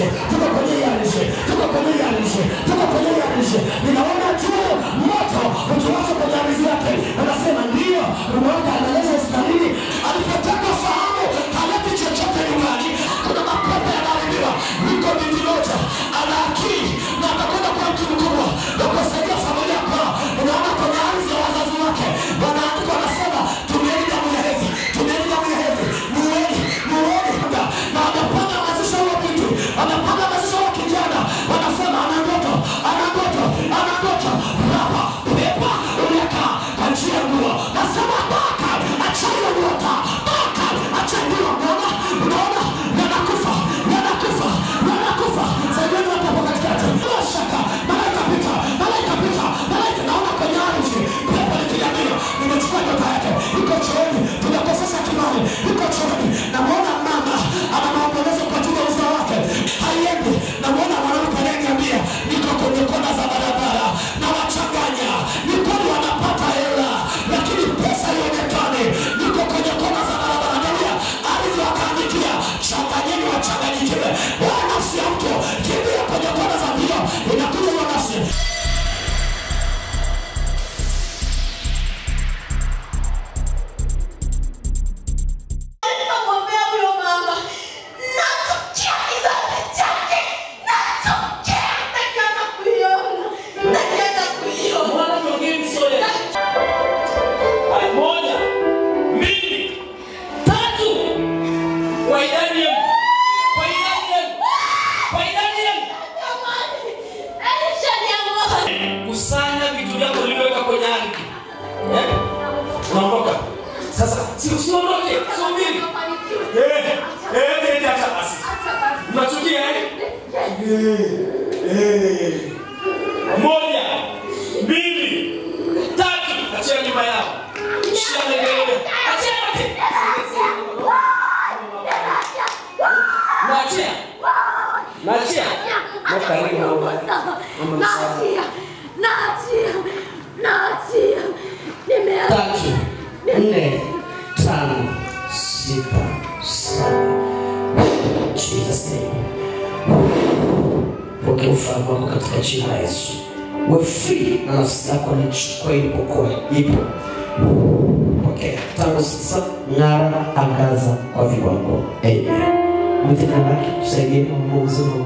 ardhi, tuko kwenye ardhi, tuko kwenye ardhi, tuko kwenye ardhi. Ninaona tu moto ukiwaka kwenye ardhi yake. Anasema ndio, umeona anaeleza hospitalini alipotaka fahamu haleti chochote nyumbani. Kuna mapepo yanaharibiwa. Niko binti moja ana akili na atakwenda kwa mtu mkubwa na kusaidia familia kwa. Unaona kwenye ardhi ya wazazi wake wanaandika wanasema tumieni damu ya hedhi, tumieni damu ya hedhi, muweni na anapanga mazisha wa binti, anapanga mazisha wa kijana. Wanasema ana ndoto rapa pepa uleka kwa njia nguo. Nasema baka achayo nyota, baka achayo mwana. Unaona yanakufa saideni watapo katikati. Shaka malaika pita naona kwenye ardhi pepo likijamia. Nimechukua nyota yake, iko chooni, tunakosesha kimani, iko chooni. Namuona mama ana maombolezo kwa ajili ya uzao wake, haiendi. Namuona mwanamke ananiambia niko kwenye kona za barabara na wachanganya. Ni kweli wanapata hela lakini pesa ionekane. Niko kwenye kona za barabara, angalia ardhi wakaandikia changanyeni wachanganyikiwe. Nafsi ya mtu kimbia kwenye kona za mbio, inakuja hiyo nafsi. Kusanya vitu vyako ulivyoweka kwenye ardhi. Unaondoka. Sasa usiondoke, subiri. Acha basi. Unachukia Moja, mbili, tatu. Achia nyumba yao. Nachia. Tatu, 4, 5, 6, 7. Jesus name. Pokea ufalme wako katika jina la Yesu. Wewe free na nafsi yako nichukue ilipokuwa ipo. Pokea. Tangu sasa ng'ara, angaza kwa viwango. Amen. Mtenda laki tusaidie kwa Mungu mzima.